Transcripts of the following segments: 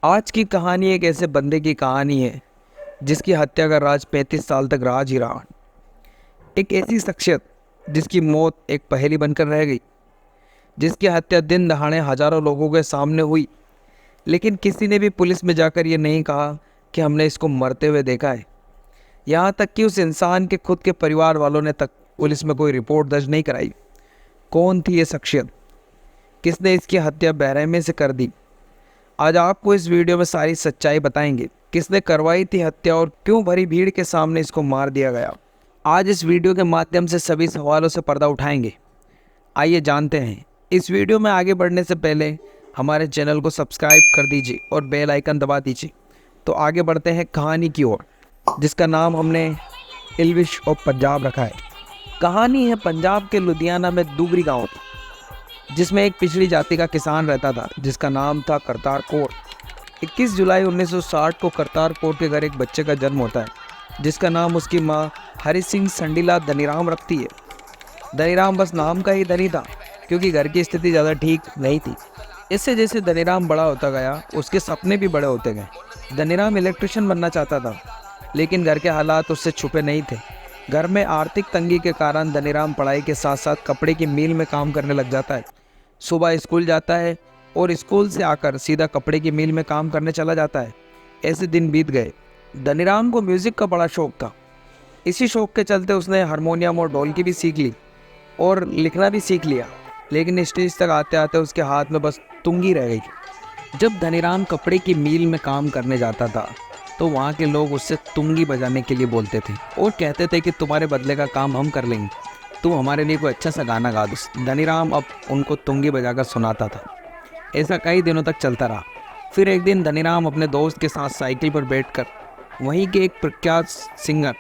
आज की कहानी एक ऐसे बंदे की कहानी है जिसकी हत्या का राज 35 साल तक राज ही रहा। एक ऐसी शख्सियत जिसकी मौत एक पहेली बनकर रह गई, जिसकी हत्या दिन दहाड़े हजारों लोगों के सामने हुई, लेकिन किसी ने भी पुलिस में जाकर ये नहीं कहा कि हमने इसको मरते हुए देखा है। यहाँ तक कि उस इंसान के खुद के परिवार वालों ने तक पुलिस में कोई रिपोर्ट दर्ज नहीं कराई। कौन थी ये शख्सियत? किसने इसकी हत्या बेरहमी से कर दी? आज आपको इस वीडियो में सारी सच्चाई बताएंगे। किसने करवाई थी हत्या और क्यों भरी भीड़ के सामने इसको मार दिया गया। आज इस वीडियो के माध्यम से सभी सवालों से पर्दा उठाएंगे। आइए जानते हैं। इस वीडियो में आगे बढ़ने से पहले हमारे चैनल को सब्सक्राइब कर दीजिए और बेल आइकन दबा दीजिए। तो आगे बढ़ते हैं कहानी की ओर, जिसका नाम हमने इल्विश ऑफ पंजाब रखा है। कहानी है पंजाब के लुधियाना में दुगरी गांव की, जिसमें एक पिछड़ी जाति का किसान रहता था जिसका नाम था करतार कौर। 21 जुलाई 1960 को करतार कौर के घर एक बच्चे का जन्म होता है जिसका नाम उसकी माँ हरि सिंह संडीला धनीराम रखती है। धनीराम बस नाम का ही धनी था, क्योंकि घर की स्थिति ज़्यादा ठीक नहीं थी। इससे जैसे धनीराम बड़ा होता गया, उसके सपने भी बड़े होते गए। धनीराम इलेक्ट्रिशियन बनना चाहता था, लेकिन घर के हालात उससे छुपे नहीं थे। घर में आर्थिक तंगी के कारण धनीराम पढ़ाई के साथ साथ कपड़े की मिल में काम करने लग जाता है। सुबह स्कूल जाता है और स्कूल से आकर सीधा कपड़े की मिल में काम करने चला जाता है। ऐसे दिन बीत गए। धनीराम को म्यूज़िक का बड़ा शौक था। इसी शौक के चलते उसने हारमोनियम और ढोलकी भी सीख ली और लिखना भी सीख लिया, लेकिन स्टेज तक आते आते उसके हाथ में बस तुंगी रह गई। जब धनीराम कपड़े की मिल में काम करने जाता था तो वहाँ के लोग उससे तुंगी बजाने के लिए बोलते थे और कहते थे कि तुम्हारे बदले का काम हम कर लेंगे, तू हमारे लिए कोई अच्छा सा गाना गा दो। धनीराम अब उनको तुंगी बजाकर सुनाता था। ऐसा कई दिनों तक चलता रहा। फिर एक दिन धनीराम अपने दोस्त के साथ साइकिल पर बैठकर वहीं के एक प्रख्यात सिंगर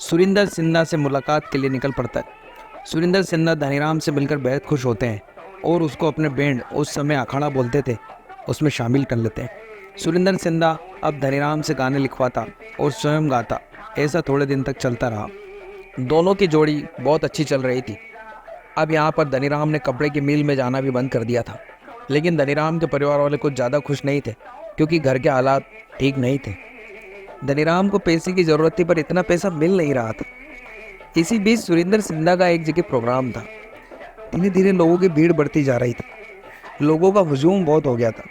सुरिंदर सिन्हा से मुलाकात के लिए निकल पड़ता है। सुरिंदर सिन्हा धनीराम से मिलकर बेहद खुश होते हैं और उसको अपने बैंड, उस समय अखाड़ा बोलते थे, उसमें शामिल कर लेते हैं। सुरिंदर सिन्हा अब धनीराम से गाने लिखवाता और स्वयं गाता। ऐसा थोड़े दिन तक चलता रहा। दोनों की जोड़ी बहुत अच्छी चल रही थी। अब यहाँ पर धनीराम ने कपड़े की मिल में जाना भी बंद कर दिया था, लेकिन धनीराम के परिवार वाले कुछ ज़्यादा खुश नहीं थे, क्योंकि घर के हालात ठीक नहीं थे। धनीराम को पैसे की ज़रूरत थी, पर इतना पैसा मिल नहीं रहा था। इसी बीच सुरिंदर सिन्हा का एक जगह प्रोग्राम था। धीरे धीरे लोगों की भीड़ बढ़ती जा रही थी। लोगों का हुजूम बहुत हो गया था,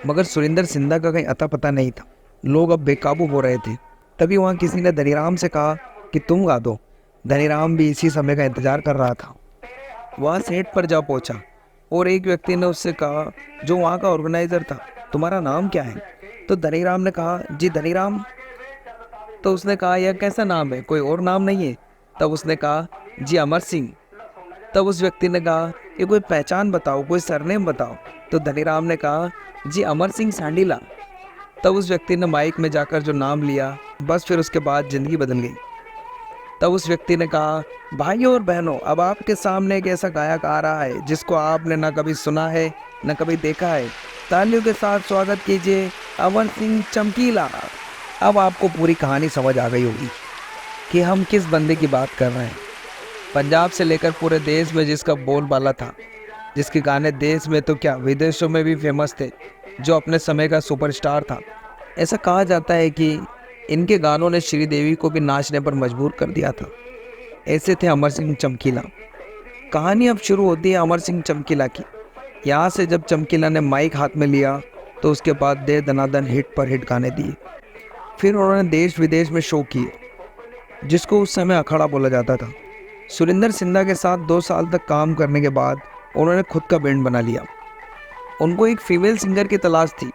मगर सुरिंदर सिन्हा का कहीं अता पता नहीं था। लोग अब बेकाबू हो रहे थे। तभी वहाँ किसी ने धनीराम से कहा कि तुम गा दो। धनीराम भी इसी समय का इंतजार कर रहा था। वह सेट पर जा पहुंचा और एक व्यक्ति ने उससे कहा, जो वहाँ का ऑर्गेनाइजर था, तुम्हारा नाम क्या है? तो धनीराम ने कहा, जी धनीराम। तो उसने कहा, यह कैसा नाम है, कोई और नाम नहीं है? तब उसने कहा, जी अमर सिंह। तब उस व्यक्ति ने कहा, ये कोई पहचान बताओ, कोई सरनेम बताओ। तो धनीराम ने कहा, जी अमर सिंह सांडीला। तब उस व्यक्ति ने माइक में जाकर जो नाम लिया, बस फिर उसके बाद ज़िंदगी बदल गई। तब उस व्यक्ति ने कहा, भाइयों और बहनों, अब आपके सामने एक ऐसा गायक आ रहा है जिसको आपने न कभी सुना है न कभी देखा है। तालियों के साथ स्वागत कीजिए अमर सिंह चमकीला। अब आपको पूरी कहानी समझ आ गई होगी कि हम किस बंदे की बात कर रहे हैं। पंजाब से लेकर पूरे देश में जिसका बोलबाला था, जिसके गाने देश में तो क्या विदेशों में भी फेमस थे, जो अपने समय का सुपरस्टार था। ऐसा कहा जाता है कि इनके गानों ने श्रीदेवी को भी नाचने पर मजबूर कर दिया था। ऐसे थे अमर सिंह चमकीला। कहानी अब शुरू होती है अमर सिंह चमकीला की। यहाँ से जब चमकीला ने माइक हाथ में लिया तो उसके बाद दे दनादन हिट पर हिट गाने दिए। फिर उन्होंने देश विदेश में शो किए, जिसको उस समय अखाड़ा बोला जाता था। सुरिंदर सिन्हा के साथ 2 साल तक काम करने के बाद उन्होंने खुद का बैंड बना लिया। उनको एक फीमेल सिंगर की तलाश थी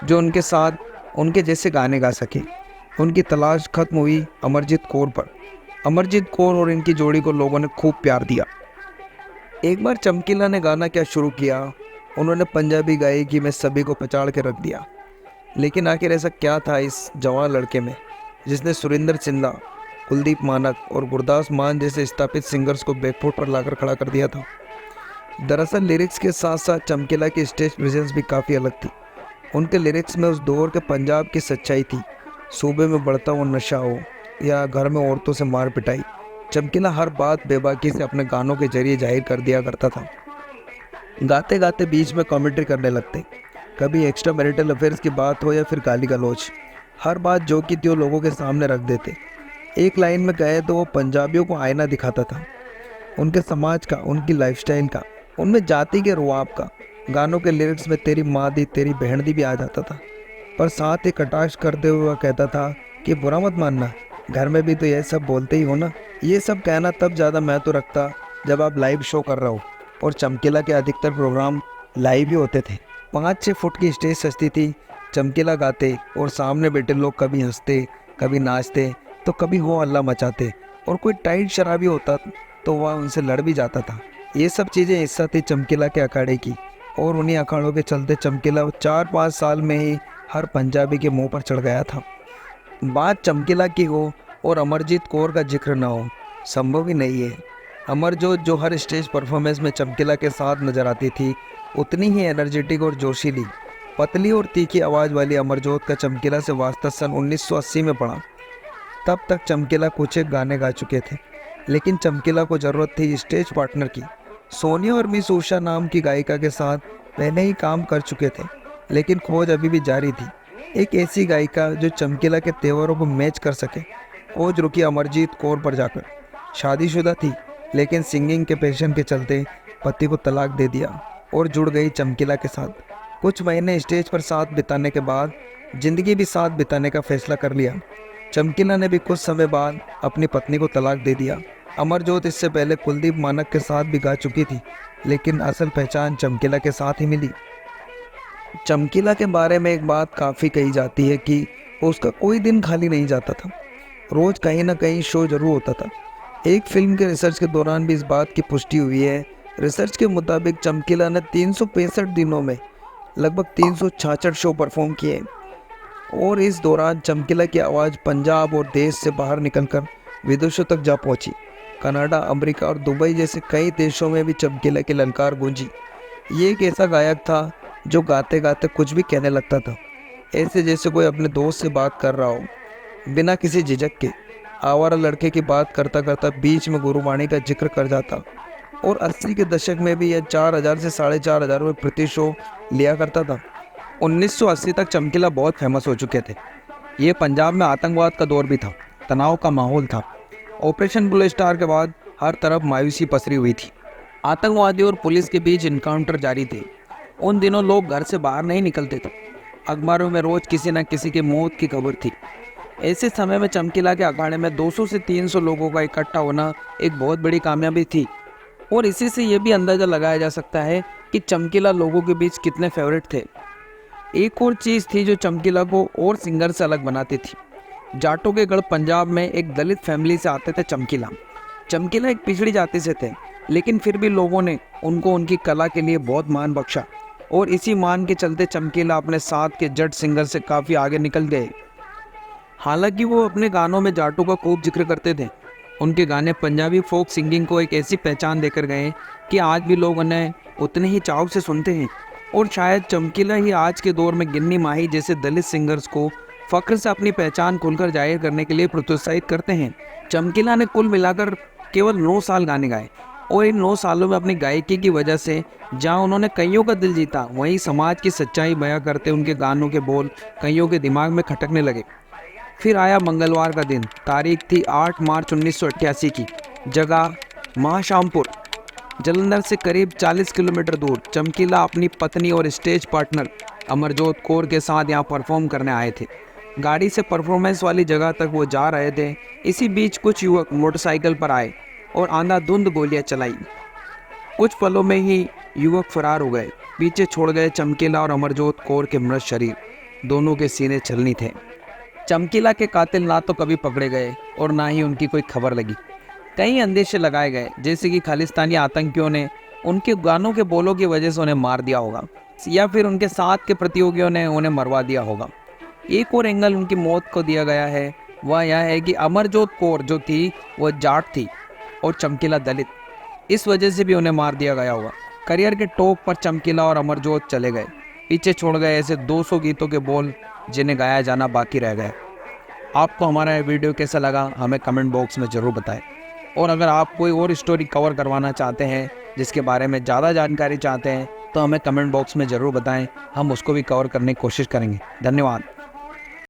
जो उनके साथ उनके जैसे गाने गा सके। उनकी तलाश खत्म हुई अमरजीत कौर पर। अमरजीत कौर और इनकी जोड़ी को लोगों ने खूब प्यार दिया। एक बार चमकीला ने गाना क्या शुरू किया, उन्होंने पंजाबी गायकी में सभी को पछाड़ के रख दिया। लेकिन आखिर ऐसा क्या था इस जवान लड़के में, जिसने सुरिंदर सिन्हा, कुलदीप मानक और गुरदास मान जैसे स्थापित सिंगर्स को बैकफुट पर लाकर खड़ा कर दिया था। दरअसल लिरिक्स के साथ साथ चमकीला की स्टेज प्रेजेंस भी काफ़ी अलग थी। उनके लिरिक्स में उस दौर के पंजाब की सच्चाई थी। सूबे में बढ़ता हुआ नशा हो या घर में औरतों से मार पिटाई, चमकीला हर बात बेबाकी से अपने गानों के जरिए जाहिर कर दिया करता था। गाते गाते बीच में कमेंट्री करने लगते, कभी एक्स्ट्रा मैरिटल अफेयर्स की बात हो या फिर गाली गलौज, हर बात जो की थी वो लोगों के सामने रख देते। एक लाइन में कहे तो वो पंजाबियों को आईना दिखाता था, उनके समाज का, उनकी लाइफस्टाइल का, उनमें जाति के रुआब का। गानों के लिरिक्स में तेरी माँ दी तेरी बहन दी भी आ जाता था, पर साथ ही कटाक्ष करते हुए वह कहता था कि बुरा मत मानना, घर में भी तो यह सब बोलते ही हो ना। ये सब कहना तब ज़्यादा महत्व रखता जब आप लाइव शो कर रहे हो, और चमकीला के अधिकतर प्रोग्राम लाइव ही होते थे। 5-6 फुट की स्टेज सजती थी, चमकीला गाते और सामने बैठे लोग कभी हंसते, कभी नाचते, तो कभी हो हल्ला मचाते, और कोई टाइट शराबी होता तो वह उनसे लड़ भी जाता था। ये सब चीज़ें हिस्सा थी चमकीला के अखाड़े की, और उन्हीं अखाड़ों के चलते चमकीला 4-5 साल में ही हर पंजाबी के मुंह पर चढ़ गया था। बात चमकीला की हो और अमरजीत कौर का जिक्र ना हो, संभव ही नहीं है। अमरजोत जो हर स्टेज परफॉर्मेंस में चमकीला के साथ नजर आती थी, उतनी ही एनर्जेटिक और जोशीली, पतली और तीखी आवाज़ वाली अमरजोत का चमकीला से वास्ता सन 1980 में पड़ा। तब तक चमकीला कुछ एक गाने गा चुके थे, लेकिन चमकीला को ज़रूरत थी स्टेज पार्टनर की। सोनिया और मिस उषा नाम की गायिका के साथ पहले ही काम कर चुके थे, लेकिन खोज अभी भी जारी थी। एक ऐसी गायिका जो चमकीला के तेवरों को मैच कर सके। खोज रुकी अमरजीत कौर पर जाकर। शादीशुदा थी, लेकिन सिंगिंग के पैशन के चलते पति को तलाक दे दिया और जुड़ गई चमकीला के साथ। कुछ महीने स्टेज पर साथ बिताने के बाद ज़िंदगी भी साथ बिताने का फैसला कर लिया। चमकीला ने भी कुछ समय बाद अपनी पत्नी को तलाक दे दिया। अमरजोत इससे पहले कुलदीप मानक के साथ भी गा चुकी थी, लेकिन असल पहचान चमकीला के साथ ही मिली। चमकीला के बारे में एक बात काफ़ी कही जाती है कि उसका कोई दिन खाली नहीं जाता था, रोज़ कहीं ना कहीं शो जरूर होता था। एक फिल्म के रिसर्च के दौरान भी इस बात की पुष्टि हुई है। रिसर्च के मुताबिक चमकीला ने 365 दिनों में लगभग 366 शो परफॉर्म किए, और इस दौरान चमकीला की आवाज़ पंजाब और देश से बाहर निकलकर विदेशों तक जा पहुंची। कनाडा, अमेरिका और दुबई जैसे कई देशों में भी चमकीला की ललकार गूंजी। ये एक ऐसा गायक था जो गाते गाते कुछ भी कहने लगता था, ऐसे जैसे कोई अपने दोस्त से बात कर रहा हो, बिना किसी झिझक के। आवारा लड़के की बात करता करता बीच में गुरुवाणी का जिक्र कर जाता, और 80 के दशक में भी यह 4000 से 4500 रुपये प्रति शो लिया करता था। 1980 तक चमकीला बहुत फेमस हो चुके थे। ये पंजाब में आतंकवाद का दौर भी था, तनाव का माहौल था। ऑपरेशन ब्लू स्टार के बाद हर तरफ मायूसी पसरी हुई थी। आतंकवादियों और पुलिस के बीच इनकाउंटर जारी थे। उन दिनों लोग घर से बाहर नहीं निकलते थे। अखबारों में रोज़ किसी न किसी की मौत की खबर थी। ऐसे समय में चमकीला के अखाड़े में 200 से 300 लोगों का इकट्ठा होना एक बहुत बड़ी कामयाबी थी, और इसी से ये भी अंदाज़ा लगाया जा सकता है कि चमकीला लोगों के बीच कितने फेवरेट थे। एक और चीज़ थी जो चमकीला को और सिंगर से अलग बनाती थी। जाटों के गढ़ पंजाब में एक दलित फैमिली से आते थे चमकीला। चमकीला एक पिछड़ी जाति से थे, लेकिन फिर भी लोगों ने उनको उनकी कला के लिए बहुत मान बख्शा, और इसी मान के चलते चमकीला अपने साथ के जट सिंगर से काफ़ी आगे निकल गए। हालांकि वो अपने गानों में जाटों का खूब जिक्र करते थे। उनके गाने पंजाबी फोक सिंगिंग को एक ऐसी पहचान देकर गए कि आज भी लोग उन्हें उतने ही चाव से सुनते हैं, और शायद चमकीला ही आज के दौर में गिन्नी माही जैसे दलित सिंगर्स को फ़ख्र से अपनी पहचान खुलकर जाहिर करने के लिए प्रोत्साहित करते हैं। चमकीला ने कुल मिलाकर केवल 9 साल गाने गाए, और इन 9 सालों में अपनी गायकी की वजह से जहां उन्होंने कईयों का दिल जीता, वहीं समाज की सच्चाई बयां करते उनके गानों के बोल कईयों के दिमाग में खटकने लगे। फिर आया मंगलवार का दिन। तारीख थी 8 मार्च 1988 की। जगह महाशामपुर, जलंधर से करीब 40 किलोमीटर दूर। चमकीला अपनी पत्नी और स्टेज पार्टनर अमरजोत कौर के साथ यहाँ परफॉर्म करने आए थे। गाड़ी से परफॉर्मेंस वाली जगह तक वो जा रहे थे। इसी बीच कुछ युवक मोटरसाइकिल पर आए और आंधाधुंध गोलियां चलाई। कुछ पलों में ही युवक फरार हो गए। पीछे छोड़ गए चमकीला और अमरजोत कौर के मृत शरीर। दोनों के सीने छलनी थे। चमकीला के कातिल ना तो कभी पकड़े गए और ना ही उनकी कोई खबर लगी। कई अंदेशे लगाए गए, जैसे कि खालिस्तानी आतंकियों ने उनके गानों के बोलों की वजह से उन्हें मार दिया होगा, या फिर उनके साथ के प्रतियोगियों ने उन्हें मरवा दिया होगा। एक और एंगल उनकी मौत को दिया गया है, वह यह है कि अमरजोत कौर जो थी वह जाट थी और चमकीला दलित, इस वजह से भी उन्हें मार दिया गया होगा। करियर के टॉप पर चमकीला और अमरजोत चले गए, पीछे छोड़ गए ऐसे 200 गीतों के बोल जिन्हें गाया जाना बाकी रह गए। आपको हमारा यह वीडियो कैसा लगा हमें कमेंट बॉक्स में ज़रूर बताएं, और अगर आप कोई और स्टोरी कवर करवाना चाहते हैं जिसके बारे में ज़्यादा जानकारी चाहते हैं तो हमें कमेंट बॉक्स में ज़रूर बताएं, हम उसको भी कवर करने की कोशिश करेंगे। धन्यवाद।